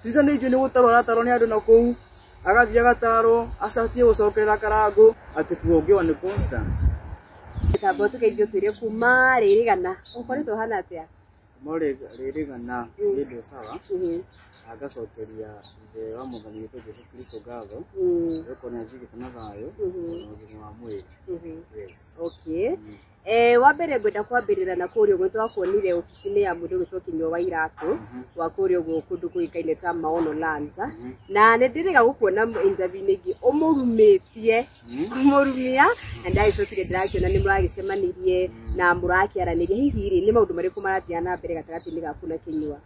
Tisa ni juni gutaro ni andu na kou agathie agataro acatie gucokerera Karangu ati kuongewa ni constant. Tambo tukeithio twire kuma ririgana ukoritwo hana atia Mole ririgana ndio sawa agacokeria ithe wa muthani witu Jesu Kristo ngatho yuko ni ajigite na thayo na wa mwiri. Yes. Okay. Wa mbere ngwenda kwambirira na kurio gwitwa kuonire ofici-ini ya mundu gwitwa Kinyo wa Iratu wa kurio kundu kuikaine ta Maono Lanza na ni ndiriga gukuona interview-ini ingi umurumitie kumurumia na ndaicokire ndirakiona ni muragicemanirie na murakiaranirie hihi ri ni maundu mariku marathia na mbere gatagati-ini gaku na Kinyua.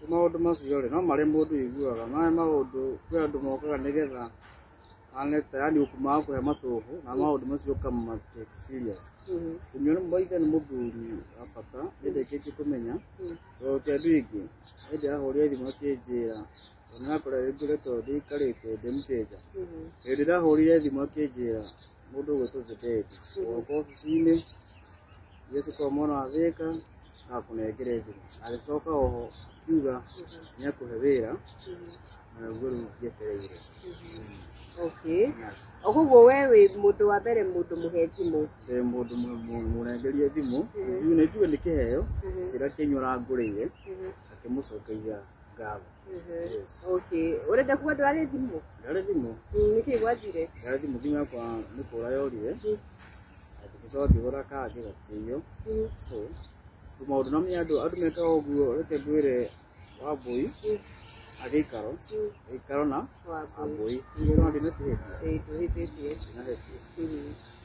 Maundu macio ri no mari mundu iguaga na maundu kwi andu mokaga nigetha anete yani ukuma kuhe matuhu na maundu macio kama take serious. Kinyua ni mwaitha ni muthuri afata ndekeje kumenya kindu ingi ende ahoria thimu akinjira ona akora rigure to ndikarite ndimteja ende ndahorire thimu akinjira mundu gwetwo Zedeki oko ofici-ini Yesu kwa mwana athika akunengere thimu alicoka oho kiuga nyakuhe wira na nguru yetereire. Okay. Okugo wewe mundu wa mbere mundu muhe thimu. Mundu murengerie thimu ni tuwe ni kiheo kira Kinyua ngurire akimucokeria ngatho. Okay. Urenda kuwa ndwari thimu? Ndari thimu. Niki gwajire? Ndari thimu thimu kwa nikura yorire. Atigicoka ngigura kaje gatiyo. So maundu na miandu andu meka oguo reke ndwire Wambui agikaro na Wambui no ndinetihetie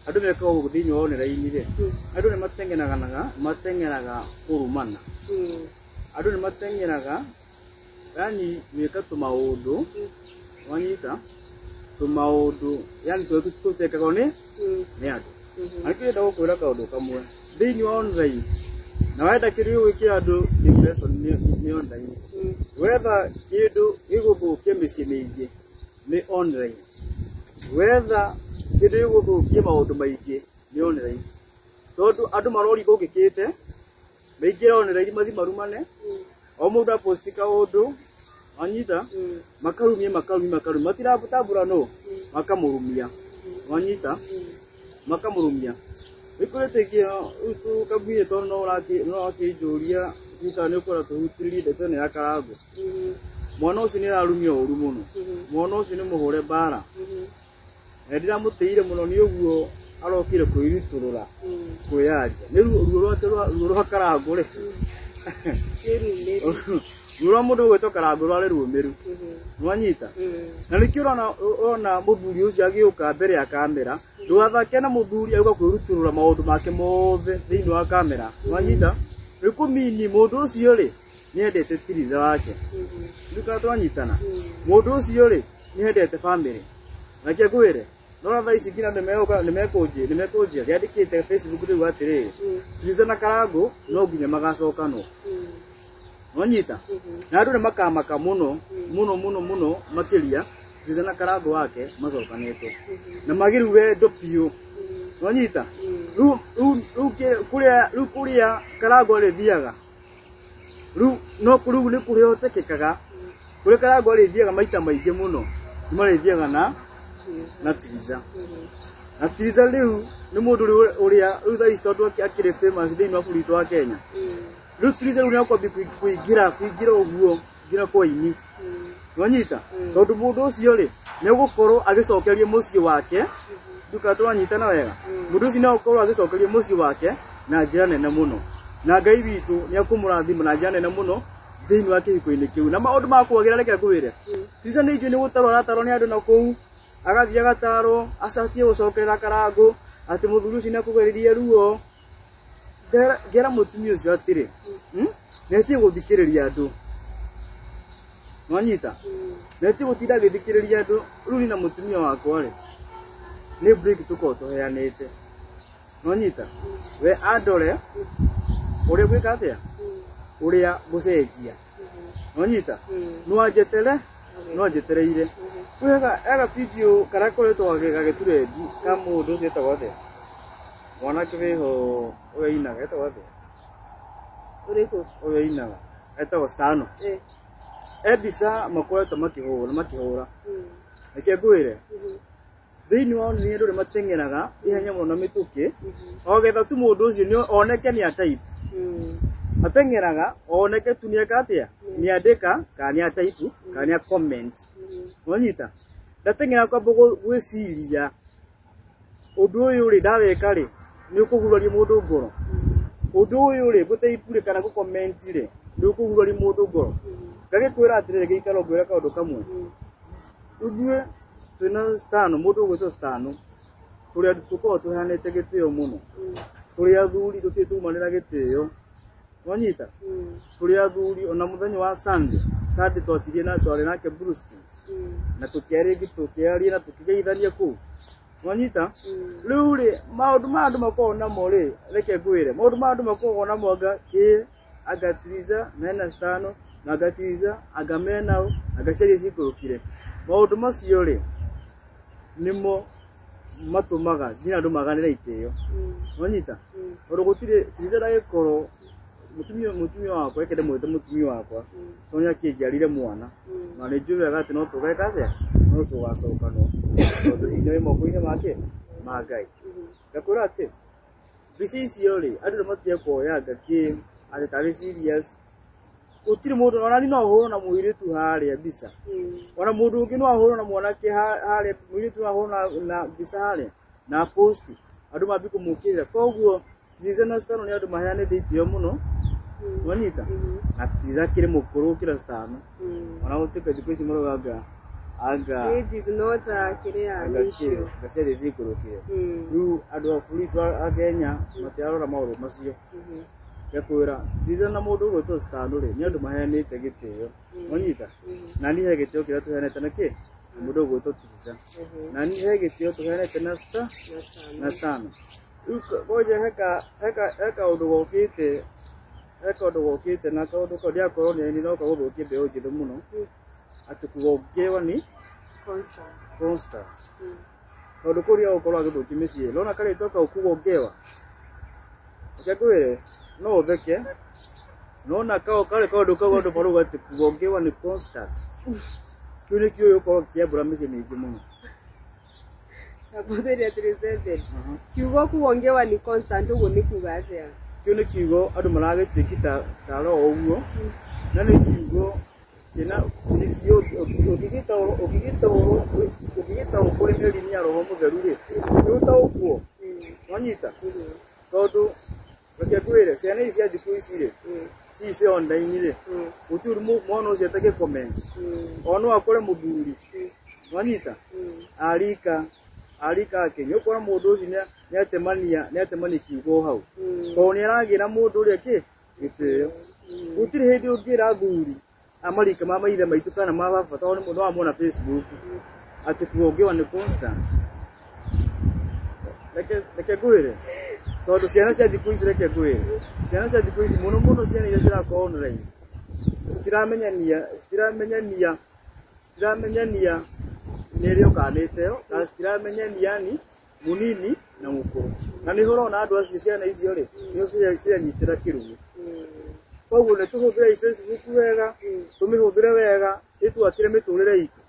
andu meka oguo thiini wa online ri andu ni matengeraga kurumana andu ni matengeraga yani weka tumaundu wanyita tumaundu yani tutekaga ni andu akenda gukwira kaundu kamwe thiini wa online na wenda kirio gwikira andu impression ni online whether kindu iguthukie micii mingi ni online whether kindu iguthukie maundu maingi ni online tondu andu marori gukikite maingira online mathi marumane o mundu aposti kaundu anyita makarumia matirabutambura no makamurumia anyita makamurumia ikurete kio utu kabwie to no akijuria tutane ukora tuhutiririe ndetene ya Karangu mwana ucio ni arumio uru muno mwana ucio ni muhure bara ndira mutire muno ni uguo arokire kwiriturura kwiyanja ni ruo rwa Karangu ri ruo mundu gwetwo Karangu rwari rumiru nwanyita na nikio ona muthuri ucio agiuka mbere ya kamera ndugathake na muthuri auga kwiruturura maundu make mothe thiini wa kamera nwanyita rikumini mundu ucio ri ni endete tiriza wake nduka twanyitana mundu ucio ri ni endete family nake gwire no tha ici ngina nimekujia riandikite Facebook riu atiriri tiriza na Karangu no nginya magacoka no nwanyita na andu ni makamaka muno makiria tiriza na Karangu wake macokanite na magiru wendo piu nwanyita ru kuria Karangu rithiaga ru no kuru ni kuria otekekaga kuria Karangu rithiaga maita maingi muno marithiaga na tiriza na tiriza riu ni mundu uria ru tha isto akire famous thiini wa bũrũri wa Kenya ru tiriza ru ni akwambia kuingira uguo ngira kwa ini nwanyita tondu mundu ucio ri ni gukorwo agicokeria mucii wake nduka twanyitana wega mundu ucio no gukorwo agicokeria mucii wake na njira nene muno na Ngai witu ni akumurathima na njira nene muno thiini wa kihiko-ini kiu na maundu makuagira reke kwire tisa ni ingi ni gutaro ni andu na kou agathie agataro acatie gucokerera Karangu ati muthuri ucio ni akugeririe ruo ngera mutumia ucio atiri neti guthikiriria andu nwanyita neti gutinda githikiriria andu runi na mutumia wakwa ri ni break tuko tuheanite nwanyita we andore uria gwika atia uria gucenjia nwanyita nwanjetereire wega video karakoretwo gagiturendi ka mundu ucio etagwo atia mwanake wiho uria inaga etagwo atia uriku uria inaga etagwo Stano ebisa makoretwo makihura reke ngwire thiini wao ni andu matengeraga ihenya muno na mituki ogetha tu mundu ucio ni oneke ni atype atengeraga oneke tu ni akatia ni andika kana ni atype kana ni comment wanyita ndatengera kwa bogo gwiciria undu uyu ri ndaweka ri ni ukuguraria mundu ngoro undu uyu ri guteipure kana gu comment ri ni ukuguraria mundu ngoro gagikwira atirire giikaro ngwira kaundu kamwe udue twina stano mundu gwito stano turia tuko tuhanete gitio muno turia athuri tutitumanira gitio wanyita turia athuri ona muthenya wa Sunday twatirie na twari nake Bruce na tukiari gitukiari na tukigeithania ku wanyita riu ri maundu mandu makona mo ri reke ngwire maundu mandu makona mo ki agatiriza mena stano na agatiriza agamena agaceria cikurukire maundu macio ri nimo matumaga nginya andu maganira itio wanyita oro gutire tiriza dagikoro mutumia wakwa ekede mwete mutumia wakwa tonya kijarire mwana na ni juve agati no tugeka thia no tugacoka no tondu hinya wi moko-ini make ma Ngai ngakura ati bici icio ri andu matie kuoya ngaki ati tari serious utiri mundu ona ni no huru na muiritu haria bisa ona mundu ungi no huru na mwanake haria muiritu no huru na bisa haria na post andu mabi kumukira koguo tizena stano ni andu mahane thitio muno wanyita atiza kire mukuru kira stano ona uteka dipesi maro aga it is not kire anisho gasere zikurukire ru andu afuri twa Kenya matiarora mauru macio yakwira tizena mundu gwito stano ri ni andu mahanete gitio wanyita na ni he gitio kira tuhanete nake mundu gwito tiza na ni he gitio tuhanete na stano goje heka undu gokite na kaundu ko dia koroni ni no ko guthukie mbeu njithu muno ati kugongewa ni constant kaundu kuria ukorwa guthukia micii lona kare toka ukugongewa ukakwire no utheke nona kare kaundu kaundu paruga ati kugongewa ni constant kuri kiyo ukorwa kiabura micii mingi muno apotheria 37 kiugo kugongewa ni constant uguo ni kuga atia kyo ni kiugo andu maragitikita taro oguo na ni kiugo kina ukigita ukuri heri ni aroho mutheru ri yuta ukuo wanyita tondu reke ngwire ciana ici cia thiku ici ri cice online ri gutiri mwana ucio atake comment ono akore muthuri wanyita arika akenyo ukora mundu ucio ni atemania kiugo hau to ni aragira mundu uri ki gitio gutiri hindi ungira thuri amarika mama ithe maitu kana mababa to ni mundu wa mona Facebook ati kuongewa ni constant reke ngwire tondu ciana cia thiku ici reke ngwire ciana cia thiku ici muno ciana iria cirako online stiramenyania nirio kaniteo na stiramenyania ni munini na mukuru na ni horona andu acio ciana icio ri ni cianyitira kirumu koguo ni tuhuthire Facebook wega tumihuthire wega itwakire miturire itu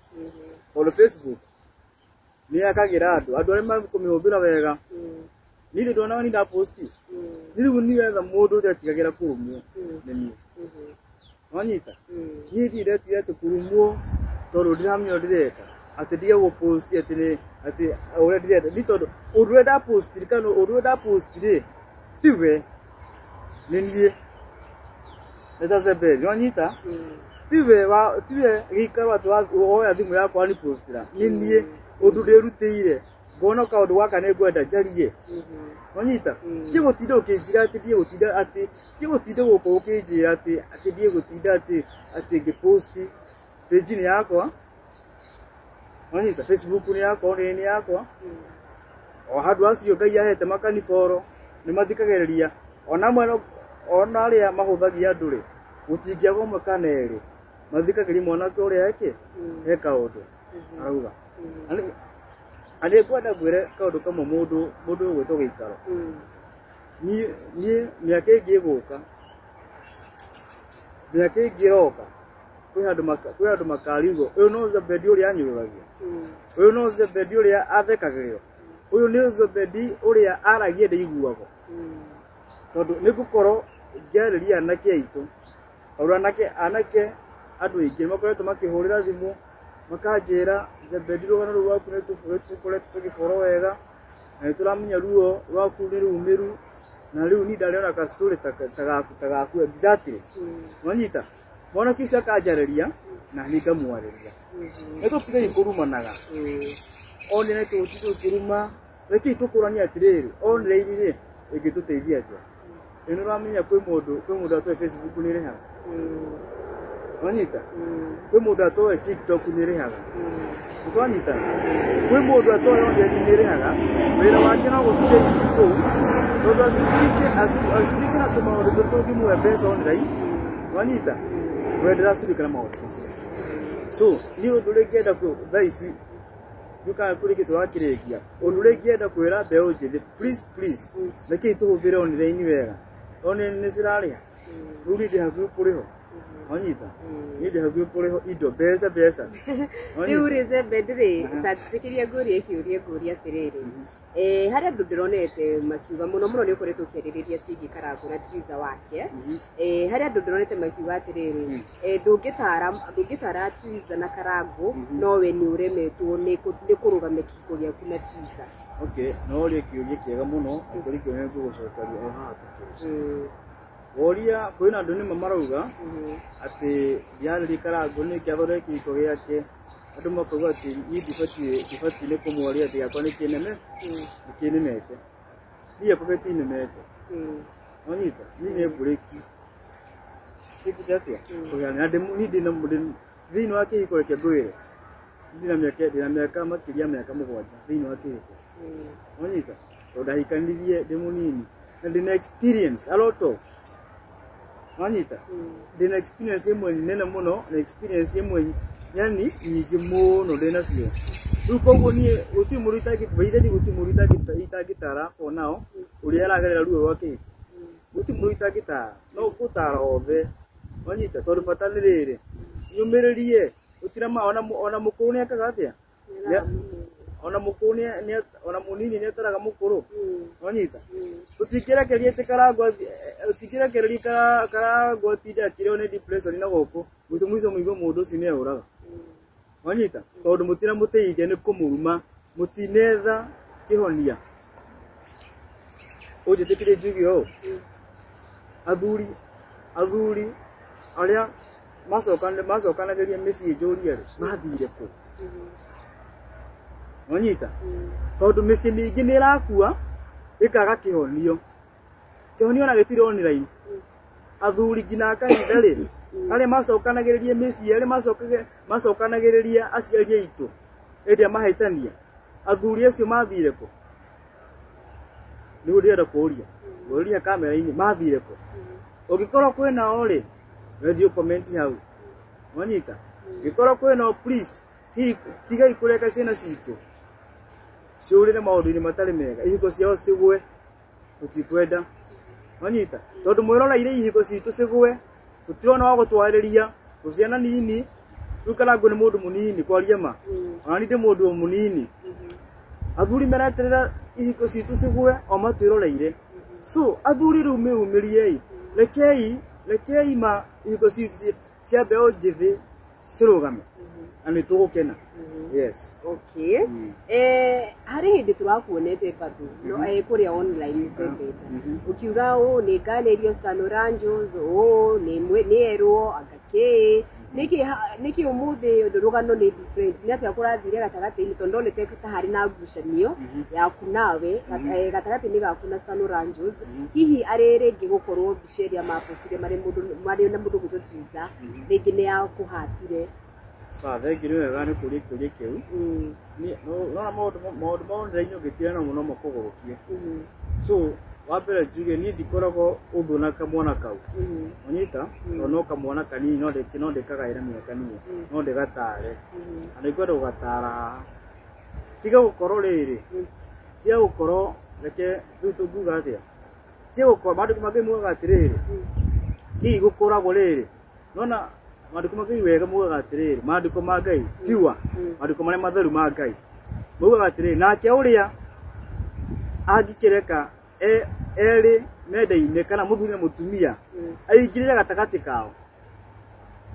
tondu Facebook ni akagira andu aria makumihũthĩra wega niĩ ndona ni ndaposti niĩ ni wetha mũndũ ũrĩa atigagira kurumwo nĩ niĩ wanyita niĩ ndiretiria ati kurumwo tondu ndiramenya ndireka ati ndige gũposti ati ũrĩa ndirenda ni tondu ũndũ ũrĩa ndaposti kana ũndũ ũrĩa ndaposti ri tiwe nĩ niĩ ndazebeli wanyita tiwe gĩikaro atĩ woya thimũ yakwa ni postira nĩ niĩ undu ndirutire ngona kaundu gaka ni ngwenda njarie wanyita ti gutinda ukinjira ati ndie gutinda ati ti gutinda guko ukinjira ati ndie gutinda ati ngiposti page ni yakwa wanyita Facebook ni yakwa ni yakwa o handu acio Ngai ahete makaniboro ni mathikagereria ona aria mahuthagia andu ri gutingiagwo makana eri mathikageria mwanake uria eka undu arauga ani kwenda gwire kaundu kamwe mundu gwitwo giikaro ni miaka ingi iguka miaka ingi iroka kwĩ andũ makariugo ũyũ no Zebedi ũrĩa anyũragio ũyũ no Zebedi ũrĩa athekagĩrĩo ũyũ nĩ Zebedi ũrĩa aragia ndaiguagwo tondũ nĩ gũkorwo ngĩarĩria anake aitũ ũrĩa anake andũ aingĩ makoretwo makĩhũrĩra thimũ makanjĩra Zebedi rũgano rũu rwaku nĩ tũkoretwo tũgĩboro wega na nĩtũramenya ruo rwaku nĩ rumĩru na rĩu ni ndariona ka story ta gaku exactly wanyita mwana kisha kajarĩria na nĩngamwarĩria nĩtũtige kũrumanaga oni nĩ tũtiruma reke tũkũrania atĩrĩrĩ online-inĩ ĩngĩtũteithia atĩa ĩno ũramenya kwĩ mũndũ atoe Facebook nĩrĩhaga wanyita kwĩ mũndũ atoe TikTok nĩrĩhaga ũtwanyita kwĩ mũndũ atoe online nĩrĩhaga wĩra wake no gũtige kũu tondũ acirike na tũmaũndũ tũngĩmũhe mbeca online wanyita wendera acirikana maũndũ so niĩ ũndũ ũrĩa ingĩenda thaa ici yuka kuriki twakirikia ũndũ ngĩenda kwĩra mbeũ njĩthĩ please nĩkĩ tũhũthĩre online wega online nĩ cirarĩha rĩu ndĩ hakuhĩ kũrĩho wanyita ndĩ hakuhĩ kũrĩho indo mbeca rĩu Zebedi tatĩkĩria ngũria atĩrĩrĩ harĩa andũ ndĩronete makiuga mũno nĩ ũkoretwo ũkĩarĩrĩria ciĩgiĩ Karangũ na Triza wake harĩa andũ ndĩronete makiuga atĩrĩrĩ ndũngĩtara Triza na Karangũ nowe nĩ ũremetwo nĩ kũrũgamia kĩhiko gĩaku na Triza no rĩo kĩũria kĩega mũno kũrĩ kĩo nĩ ngũgũcokeria o haha tũkĩrĩ woria kwĩna andũ nĩma marauga atĩ ndiarĩria Karangũ nĩ kĩathondeka kĩhiko gĩake andũ makauga atĩ niĩ ndibatiĩ nĩ kũmworia atĩ gĩakwa nĩkĩnemete niĩ gĩakwa gĩtinemete wanyita niĩ nĩ mbũrĩki kĩndũ atĩa kũheana thĩinĩ wa kĩhiko reke ngwĩre ndĩna mĩaka makĩria mĩaka 7 thĩinĩ wa kĩhiko wanyita tondũ ndahikanirie ndĩ mũnini na ndĩna experience a lot of wanyita ndĩna experience ĩmwe nene mũno na experience ĩmwe yani nyingĩ mũno ndĩna cio rĩu koguo niĩ gũtirĩ mũndũ itangĩtara for now ũrĩa aragerera ruo rwa kĩhiko gũtirĩ mũndũ itangĩtara no gũtara othe wanyita tondũ bata nĩ rĩrĩ nyũmĩrĩrie ũtirama ona mũkũrũ nĩ ekaga atĩa ona mũkũrũ ona mũnini nĩ etaraga mũkũrũ wanyita ũtingĩrekeria atĩ Karangũ atinde akĩrĩo nĩ depression na gũkũ mũico mũigua mũndũ ũcio nĩ ehũraga wanyita tondũ mũtiramũteithia nĩ kũmũruma mũtinetha kĩhonia ũnjĩtĩkĩrie njuge ũũ athuri arĩa macokanagĩria mĩciĩ njũrie mathire kũ wanyita tondũ mĩciĩ mĩingĩ nĩ ĩrakua ĩkaga kĩhonio ona gĩtirĩ online athuri nginya kanitha rĩ arĩa macokanagĩrĩria mĩciĩ arĩa macokanagĩrĩria aciari aitũ ĩrĩa mahĩtania athuri acio mathire kũ nĩguo ndĩrenda kũũria kamera-inĩ mathire kũ ũngĩkorwo kwĩnao rĩ wethiĩ comment hau wanyita ũngĩkorwo kwĩnao please tigai kũreka ciana citũ ciũrĩre maũndũ-inĩ matarĩ mega ihiko ciao cigwe tũtikwenda wanyita tondũ mwĩroreire ihiko citũ cigwe tũtirona wa gũtwarĩria tũciana nini rĩu Karangũ nĩ mũndũ mũnini kwaria ma ona nĩ ndĩ mũndũ mũnini athuri mareterera ihiko citũ cigwe o matwĩroreire so athuri rĩu mĩumĩrie rekei ma ihiko citũ cia mbeũ njĩthĩ cirũgame na nĩ tũgũkena yes okay harĩ hĩndĩ tũrakuonete bado no kũrĩa online Zebedi ukiuga nĩ nganĩrio Stano Ranjos nĩ erwo agakĩ nĩkĩ ũmũthĩ rũgano nĩ different nĩ atĩa kũrathire gatagatĩ-inĩ tondũ ndonete ta harĩ na ngucanio yaku nawe gatagatĩ-inĩ gaku na Stano Ranjos hihi arĩ rĩngĩ gũkorwo mbica ĩrĩa mapostire marĩ na mũndũ gwĩtwo Triza rĩngĩ nĩ ya kũhatire thengi nĩ wega nĩ kũrĩa kĩũria kĩu nona maũndũ ma online ũngĩtigana mũno makũgũrũkie so wambere njuge niĩ ndikoragwo ũthũ na kamwana kau ũnyita tondũ no kamwana kanini no ndĩkagaĩra mĩaka niĩ no ndĩgatare na nĩngwenda gũgatara haha tiga gũkorwo rĩrĩ tiga gũkorwo reke rĩu tũngiuga atĩa tiga gũkorwo maandĩko mangĩ moigaga atĩrĩrĩ hihi gũkoragwo rĩrĩ nona mandiko magai wega mugaga atiriri mandiko ma Ngai piwa mandiko maria matheru ma Ngai mugaga atiriri nake uria angikireka eri menda-ini kana muthuri na mutumia aingirire gatagati kao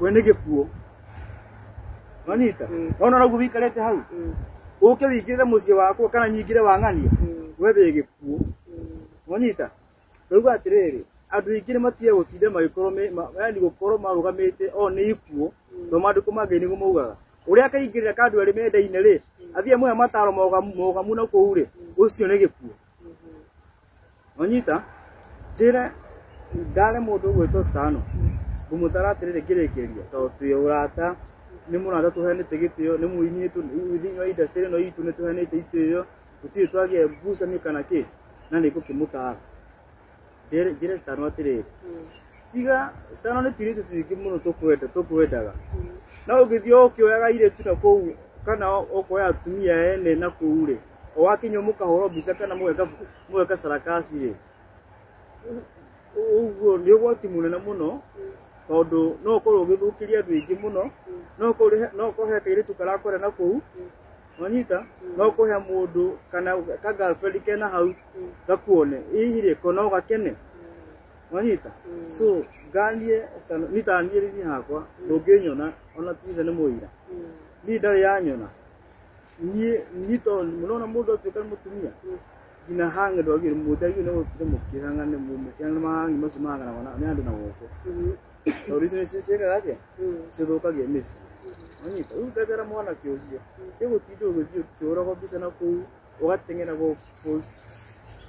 we nĩ gĩkuũ wanyita ona no gubikarete hau uke wingire muciĩ wakwa kana nyingire wang'ania we wĩ gĩkuũ wanyita rĩu atiriri andu aingĩ matie gũtinde magĩkorwo yani gũkorwo marugamĩte o nĩ ikuũ to mandĩko ma Ngai nĩguo maugaga ũrĩa akaingĩrĩra kandu arĩ menda-inĩ rĩ athiĩ muoya mataro mogamu na kũu rĩ ũcio nĩ gĩkuũ wanyita njĩre ndare mũndũ ũgwĩtwo Stano ngũmũtara atiriri ngĩrĩkĩria tondũ twĩ ũrata nĩ mũrata tũheanĩte gĩtĩo nĩ mũini thĩinĩ wa industry ĩno itũ nĩ tũheanĩte itĩo tũtirĩ twagĩa ngucanio kana kĩ na nĩ ngũkĩmũtara njĩre Stano atiriri tiga Stano nĩ tuirĩtu tũingĩ mũno tũkwendaga na ũgĩthiĩ ũkĩoyaga airĩtu na kũu kana ũkoya atumia ene na kũu rĩ o wakinya mũkahũrwo mbica kana mũgeka sarakasi rĩ ũguo nĩ ũgwati mũnene mũno tondũ no ũkorwo ũgĩthũkĩria andũ aingĩ mũno no ũkũhe kairĩtu karakora na kũu wanyita no ũkũhe mũndũ kana ka girlfriend kena hau gakuone hihi rĩ kona ũgakene wanyita so nganie nitanie rini hakwa ndũngĩnyona ona tiza nĩ mũira ni ndarĩ yanyona ni to mũnona mũndũ atuĩka mũtumia ngina hange ndwagĩrĩ mũndũ no gũtire mũkĩhang'ane mũkĩhang'ane mahangi macio mahang'anagwo nĩ andũ na gũkũ tondũ icio nĩ ciĩkaga atĩa cithũkagia mĩciĩ wanyita rĩu ndegera mwanake ũcio gĩgũtinda ũgĩthiĩ ũkĩhũragwo mbica na kũu ũgateng'era gũ post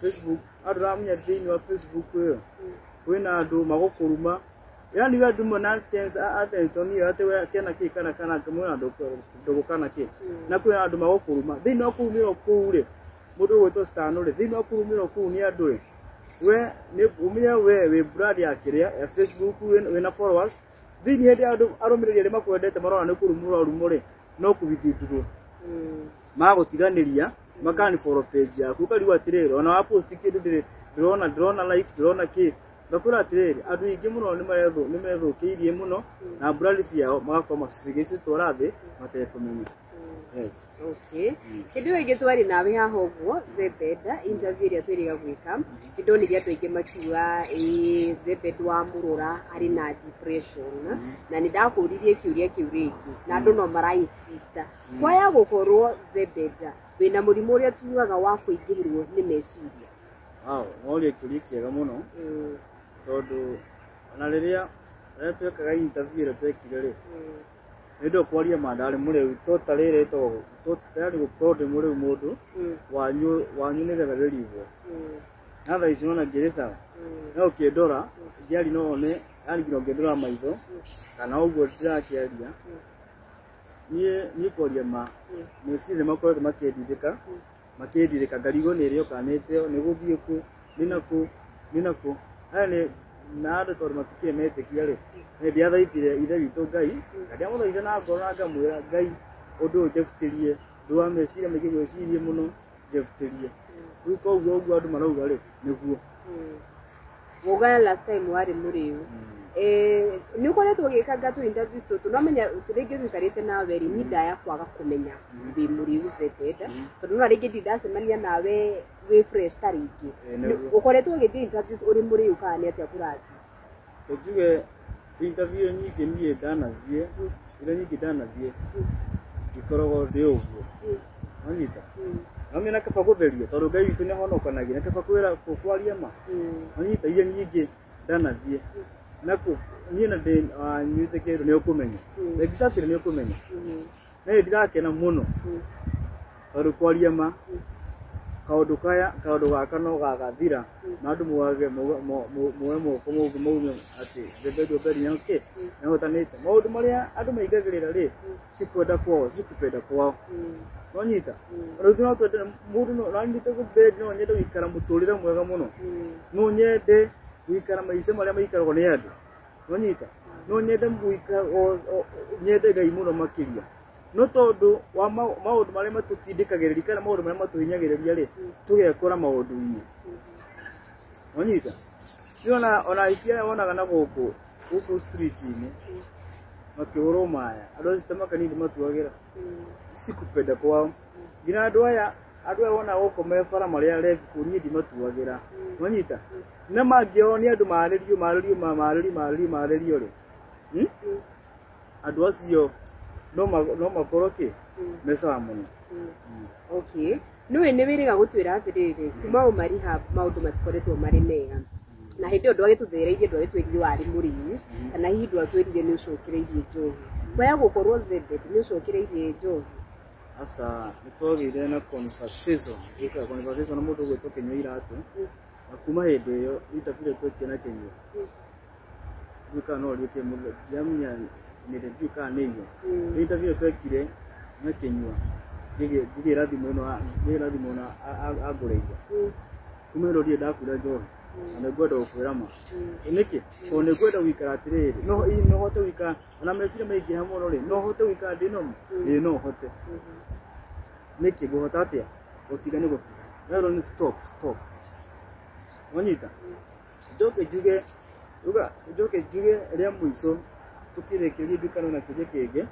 Facebook andũ ramenya thĩinĩ wa Facebook ĩyo kwĩna andũ magũkũruma yani we andũ mona attention hiyo ate we kena kĩ kana kĩmwe andũ ndũgũkana kĩ na kwĩna andũ magũkũruma thĩinĩ wa kũrumĩrwo kũu rĩ mũndũ ũgwĩtwo Stano rĩ thĩinĩ wa kũrumĩrwo kũu nĩ andũ rĩ we nĩ umenya we wĩ brand ya kĩrĩa ya Facebook wĩna followers thĩinĩ hĩndĩ andũ arũmĩrĩri arĩa makwendete marona nĩ kũrumũrwo rumo rĩ no kũbithindurwo magũtiganĩria makani follow page yaku ũkarigwo atirĩrĩ ona wa post kĩndũ ndĩrona likes ndĩrona kĩ ngakwĩra atirĩrĩ andũ aingĩ mũno nĩ methũkĩirie mũno na brand ciao magakorwo macigĩcitwara thĩ matekũmenya. Okay. Kĩndũ gĩkĩ twarĩ nawe haha ũguo Zebeda interview ĩrĩa twĩrĩga gwĩka nĩndonire andũ aingĩ makiuga Zebeda wa Mũrũra arĩ na depression na nĩndakũririe kĩũria kĩu rĩngĩ na andũ no mara-insist kwaya gũkorwo Zebeda wĩna mũrimũ ũrĩa tugaga wa kũingĩhĩrwo nĩ meciria. Noria kĩũria kĩega mũno tondũ ona rĩrĩa twekaga interview ĩrĩa twekire rĩ nĩndũ kwaria mandarĩ mũrĩu totarĩrĩ totari gũkorwo ndĩ mũrĩu mũndũ wanyu nĩgetha rĩrigwo na thaa ici nona ngĩrĩ no ũkĩndora ngĩari no one yani nginya ũngĩndora maitho kana ũguo ndĩrakĩaria niĩ kwaria ma meciria makoretwo makĩndirĩka ngarigwo nĩ ĩrĩ okanĩte nĩ gũthiĩ kũ nĩ nakũ yani na andũ tondũ matikĩrĩ metĩkia rĩ ndiathaithire ithe witũ Ngai na ndiamũthaitha na ngoro na ngamwĩra Ngai ũndũ ũyũ njebutĩrie ndũ wa meciria maingĩ gwĩcirie mũno njebutĩrie rĩu koguo ũguo andũ marauga rĩ nĩguo Mũgana last time warĩ mũrĩu nĩ ũkoretwo ũgĩka tu interviews tũtũ no menya rĩngĩ tũikarĩte nawe rĩ nĩ ndaya kwaga kũmenya wĩ mũrĩu Zebeda tondũ no rĩngĩ ndacemania nawe wĩ fresh ta rĩngĩ ũkoretwo ũgĩthiĩ interviews ũrĩ mũrĩu kana nĩ atĩa kũrathiĩ tũjuge interview nyingĩ niĩ ndanathiĩ iria nyingĩ ndanathiĩ ndikoragwo ndĩ ũguo wanyita no mena kaba gũtheria tondũ Ngai witũ nĩ ahonokanagia na kaba kwĩra kwaria ma wanyita iria nyingĩ ndanathiĩ nako niĩ na ndĩ nyuĩte kĩndũ nĩ ũkũmenya exactly nĩ ũkũmenya na ndirakena mũno tondũ kwaria ma kaũndũ gaka no gagathira na andũ muoe moko maume atĩ Zebeda Obedi nĩokĩ nĩahotanĩte maũndũ marĩa andũ maigagĩrĩra rĩ ti kwenda kwao si kupenda kwao wanyita rĩu no twende mũndũ no nanyita Zebeda no nyende gũikara mũtũrĩre mwega mũno no nyende gũikara maica marĩa maikaragwo nĩ andũ wanyita no nyende nyende Ngai mũno makĩria no tondũ wa maũndũ marĩa matũtindĩkagĩrĩria kana maũndũ marĩa matũhinyagĩrĩria rĩ tũgekora maũndũ-inĩ wanyita ona ikia wonaga na gũkũ street-inĩ makihoro maya ado sitamaka ni matuagira sikupenda kwao gina adoya wona goko mefara maria refu kunyi dimatuagira wanyita na magionia andu marĩrio ri andu acio no makoroke mesa muno. Okay, no ene wiriga gutwira atiriri kuma umariha maundu matikoretwo mari mega na hindi undu agituthereirie ndu agitwirire wari murimu kana hihi ndu atwirire ni ucokereirie njohi kwaya gukorwo zebet ni ucokereirie njohi asa nitwagire na conversation na mundu gwitwo Kinyua Iratu na kuma hindi iyo itafire twekena Kinyua duka no rike mundu jamnya ni duka niyo itafire twekire na Kinyua gige rathimo no agureire kuma ro rie ndakura njohi na gwenda gukwira ma niki one gwenda wikara atiriri no hote wika na mesire maingi hamwe no ri no hote wika ndino no hote niki guhota atia utigane gukiga rero ni stop wanyita joke juge ria muico tukirekeria dukano na kije kege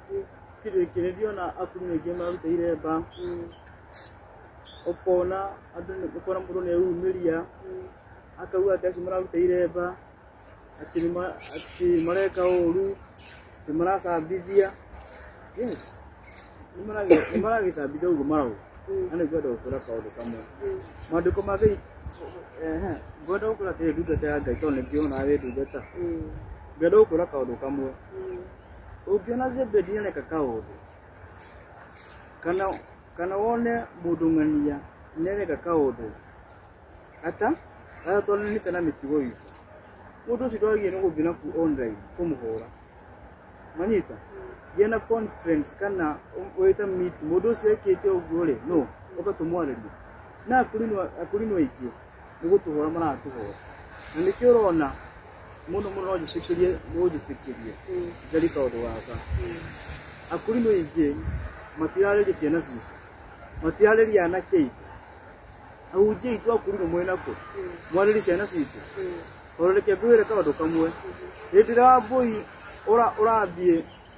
kirekerio na akuru ngi marutire ba ukona mundu ne umiria akauga ati marutire ba ati mareka uru timaracambithia yes nimaragicambithia uguo marau ani gwenda gukura kaundu kamwe maandiko mathei gwenda gukura te ndungata ya Ngai tondu ngiona we ndungata gwenda gukura kaundu kamwe ungiona Zebedi neka kaundu kana wone mundu ng'ania neka kaundu ata tondu ni tena mitigo yitu mundu ucio ndwagie ni guthina ku online kumuhura manyita gena conference kana weta meet mundu ucio ekite uguo ri no ugatumwariria na akurino iki ni gutuhura maratuhura na nikio urona mundu no jitikirie jari kaundu waka akurino iki matirarĩria ciana citu matirarĩria anake itu aujie itu akurino mwena ku mwarĩria ciana citu oreke kwĩra kaundu kamwe ndira boy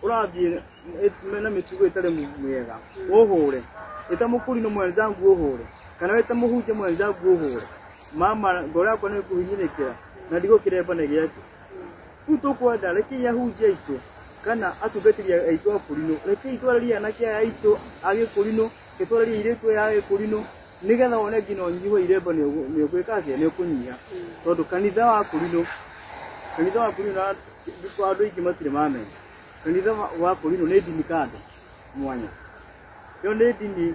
urathie mena mitugo itare mwega uhure ita mukurino mwenzangu uhure kana weta muhuje mwenzangu uhure mama ngora kwa ni kuhinyirikira na ndigo kireba ne giake uto kwenda reke yahuje itu kana atubetiria aitu akurino reke itwararia anake aitu agikurino kitwararia iretu ya agikurino nigetha wone ngino nyiho ireba ni gwika atia ni kunyia tondu kanitha wa kurino kwa andu ingi matire mamenya kanitha wa kurino ni dini kando mwanya yo ni dini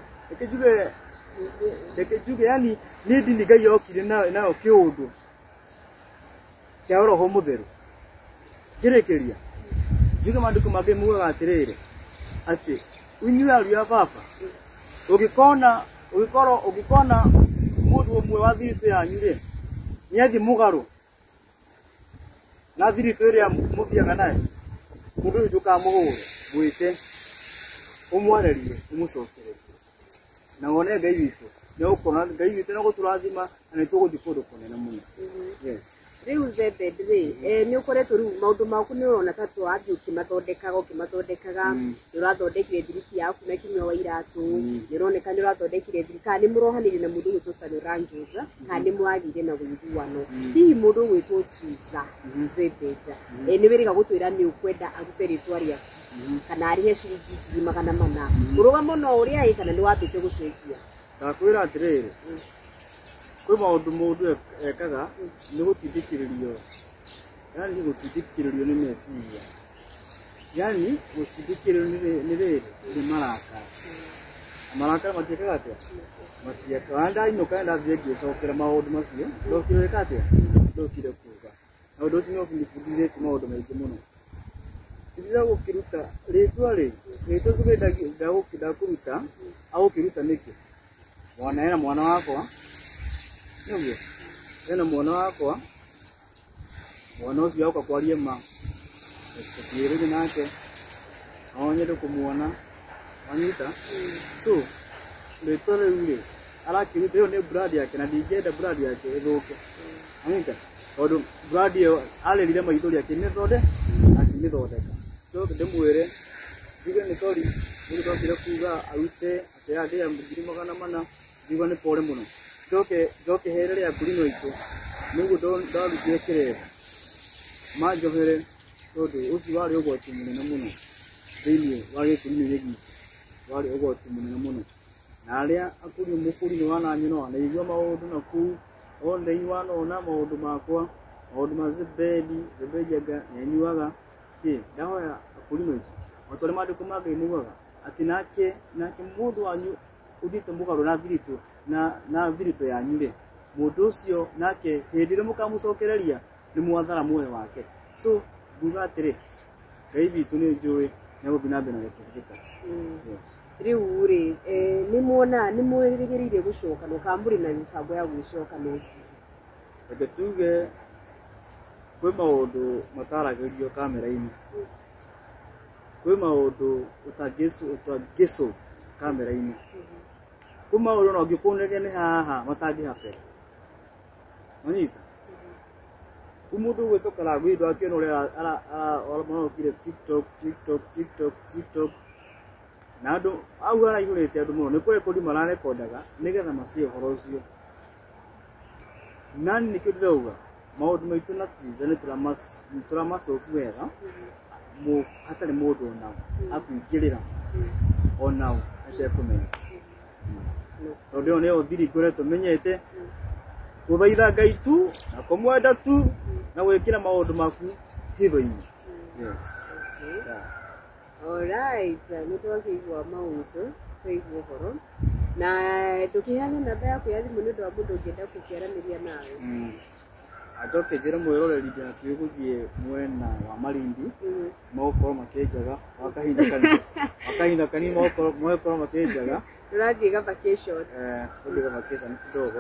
ekejuge yani ni dini Ngai okire nayo kiundu kia roho mutheru kirekeria juge maandiko mage muga atirire ati unyua ari ya baba ugikona mundu umwe wa thirite yanyu ri ni athi mugaru na thirite ria muthiaga naye mundu uyu tukamuhure gwite umwarerie umucokererie na wone Ngai witu ni ukona Ngai witu no guturathima na nituguthi kundu kunene muno yes riu Zebedi ni ukoretwo riu maundu maku ni urona tatu athi ukimathondekaga ni urathondekire thiriki yaku na Kinyua wa Iratu ni uroneka ni urathondekire thirikari ni murohanire na mundu gwitwo Ranjuza kana ni mwagire na wiguano hihi mundu gwitwo Chiza Zebedi ni wiriga gutwira ni ukwenda arute ritwa ria kana arihe ciringi 400 murugamo no uria kana ni wambite gucenjia ndakwira atiriri kwi maundu mundu ekaga ni gutindikiririo yani gutindikiririo ni meciria yani gutindikiririo ni maraka matiekaga atia matieka anda inoka ndathie ngicokera maundu macio ndokire weka atia ndokire kuga na undu ucio nofundithire maundu maingi muno ndiza gukiruta ritwa rĩtũ ndakuruta au kiruta niki mwana wakwa niguo ena mwana wakwa mwana ucio yoka kwarie ma tukirire nake onyede kumuona anyita so ritwa rĩu arakiruta yo ne brand yake na ndingenda brand yake ithuke anyita tondu brand yo arerire maithori yake nithonde akimithondeka njoke ndimwire njuge nĩ sorry nĩ twambire kuga arute atĩ ya ndĩa 400 njuga nĩ pole mũno njoke here rĩa ngurino itũ nĩguo ndarutire kĩreba manjohere tondũ ũcio warĩ ũgwati mũnene mũno thĩinĩ wa gĩkũrinĩ gĩkĩ warĩ ũgwati mũnene mũno na arĩa akũrinĩ mũkũrinĩ wananyinoa na igua maũndũ na kũu onde iwanona maũndũ makwa maũndũ ma Zebedi anga nyanyuaga ndahoya akũrinĩ itũ otore maandĩko ma Ngai moigaga atĩ nake mũndũ wanyu ũthiĩte mũgarũ na thirito yanyu rĩ mũndũ ũcio nake hĩndĩ ĩrĩa mũkamũcokereria nĩ mwathara muoyo wake so nguga atĩrĩ Ngai witũ nĩ njũĩ nĩ gũthiĩ na mbere na gũtũthika rĩu rĩ nĩ muona nĩ mwĩrĩgĩrĩire gũcoka no kambũrĩ na mĩbango ya gwĩcoka no reke tuge kwĩ maũndũ mataragĩrio kamera-inĩ kwĩ maũndũ ũtangĩcũ kamera-inĩ kwĩ maũndũ no ngĩkũnege nĩ haha matangĩhape manyita umudu gwĩtũkara gwitũ akĩona ũrĩa marokire TikTok na andũ au araihũrĩte andũ mũno nĩ kũrekondi mararekondaga nĩgetha macie ũhoro ũcio nani nĩkĩo ndĩrauga maũndũ maitũ na Twiza nĩ tũramacobu wega hatarĩ mũndũ onao akũingĩrĩra onao atekũmenya tondũ ĩyo nĩyo thiri ngoretwo menyete gũthaitha Ngai tu na kũmwenda tu na gwĩkĩra maũndũ maku hitho-inĩ alright nĩ twakĩigua maũndũ twaigua ũhoro na tũkĩheana namba yaku ya thimũ nĩ ũndũ wa mũndũ ũngĩenda gũkĩaranĩria nawe acoke njĩre mwĩroreri ndĩnatuĩ gũthiĩ mwena wa Malindi magũkorwo makĩnjaga wakahinda kanini magũkorwo makĩnjaga tũrathiĩ vacation tũthiĩ vacation kidogo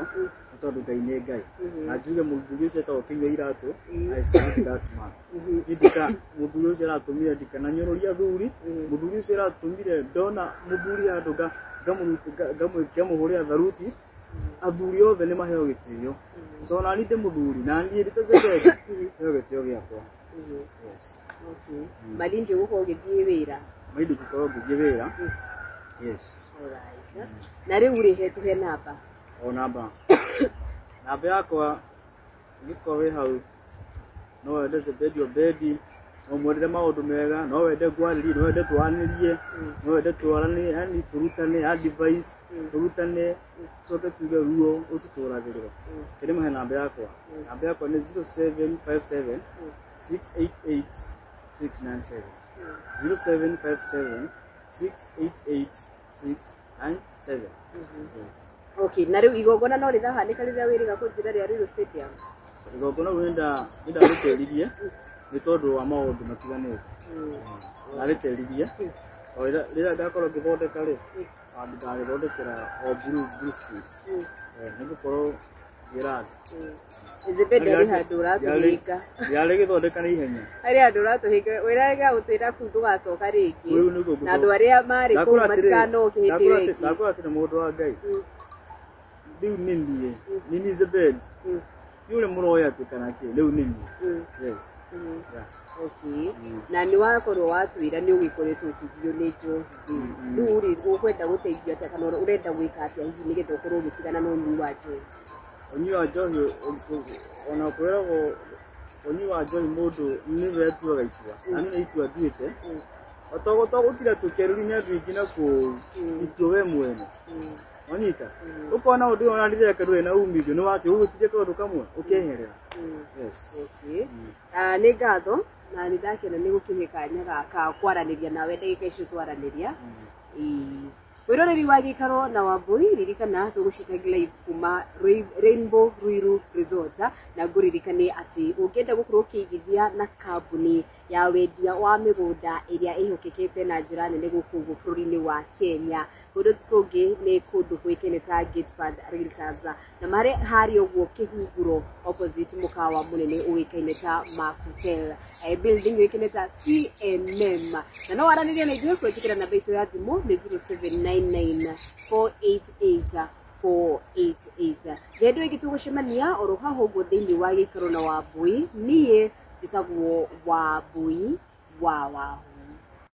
nĩ tondũ Ngai nĩ Ngai na njuge mũthuri ũcio etagwo Kĩnyua Iratũ mũthuri ũcio aratũmire ndikananyũrũria athuri mũthuri ũcio aratũmire ndona mũthuri handũ ngamũhũrĩra tharuti athuri othe nĩ maheo gĩtĩo tondũ nani ndĩ mũthuri na niĩ ndĩ ta Zebedi heo gĩtĩo gĩakwa Malindi ũgũkorwo ũgĩthiĩ wĩra Malindi ũgũkorwo ũgĩthiĩ wĩra na rĩu rĩ tũhe namba namba yakwa ngĩkorwo ĩ hau no wende Zebedi Obedi no mwendere maũndũ mega no wende ngwarĩrie no wende twaranĩrie no wende twarane yani tũrutane advice tũrutane coke tuge ruo ũtũtũragĩrĩra kĩrĩ mahe namba yakwa nĩ 0757 688 697 0757 688 697 okay na rĩu igongona no rĩrahanĩka rĩrĩa wĩrĩga kũnjĩra rĩa Ruiru Stadium igongona nĩndarĩtĩririe nĩ tondũ wa maũndũ matiganĩte ndarĩtĩririe rĩrĩa ngakorwo ngĩthondeka rĩ ndarĩthondekera o Blue Street nĩngũkorwo gĩrathi Zebedi arĩ handũ ũratũhĩnga yarĩ gĩthondeka na ihenya arĩ handũ ũratũhĩnga wĩraga gũtwĩra kũu ndũgacoka rĩngĩ na andũ arĩa marĩ kũu matikanoke hĩndĩ ĩyo ĩngĩ ndakwĩra atĩ nĩ mũndũ wa Ngai rĩu nĩ niĩ Zebedi yule mũroya atĩ kana kĩ rĩu nĩ niĩ okay na nĩ wakorwo watwĩra nĩ ũgĩkoretwo ũkĩgio nĩ njohi rĩu rĩ ũkwenda gũteithia atĩa kana ũrenda gwĩka atĩa hihi nĩgetha ũkorwo ũgĩtigana na ũnyui wa njohi ũnyui wa njohi ona kwĩragwo ũnyui wa njohi mũndũ nĩwe atuaga itua na niĩ nĩ itua nduĩte otogũtira tũkerũri-inĩ andũ aingĩ na kũu itua we mwene wanyita ũkona ũndũ ũyũ ona ndĩreka ndũrĩ na umithio nĩ wakĩ ũgũtirie kaũndũ kamwe ũkeherera nĩ ngatho na nĩ ndakena nĩ gũkĩhe kanya gaka kwaranĩria nawe ndagĩka icio twaranĩria wĩroreri wa gĩikaro na Wambui ririkana tũgũcitagi live kuma Rainbow Ruiru Resort na ngũririkanie atĩ ũngĩenda gũkorwo ũkĩigithia na kambuni ya wendia wa mĩgũnda ĩrĩa ĩhokekete na njĩra nene gũkũ bũrũri-inĩ wa Kenya kũndũ kũngĩ nĩ kũndũ gwĩkene ta Gatebird Realtors na marĩ harĩa ũguo kĩhunguro opposite mũkawa mũnene ũĩkaine ta Mark Hotel building ũĩkaine ta CMM na no waranĩrie na ithuĩ kwĩtĩkĩra namba itũ ya thimũ nĩ 0799488488 hĩndĩ ĩngĩ tũgũcemania oro haha ũguo thĩinĩ wa gĩikaro na Wambui niĩ njĩtagwo Wambui wa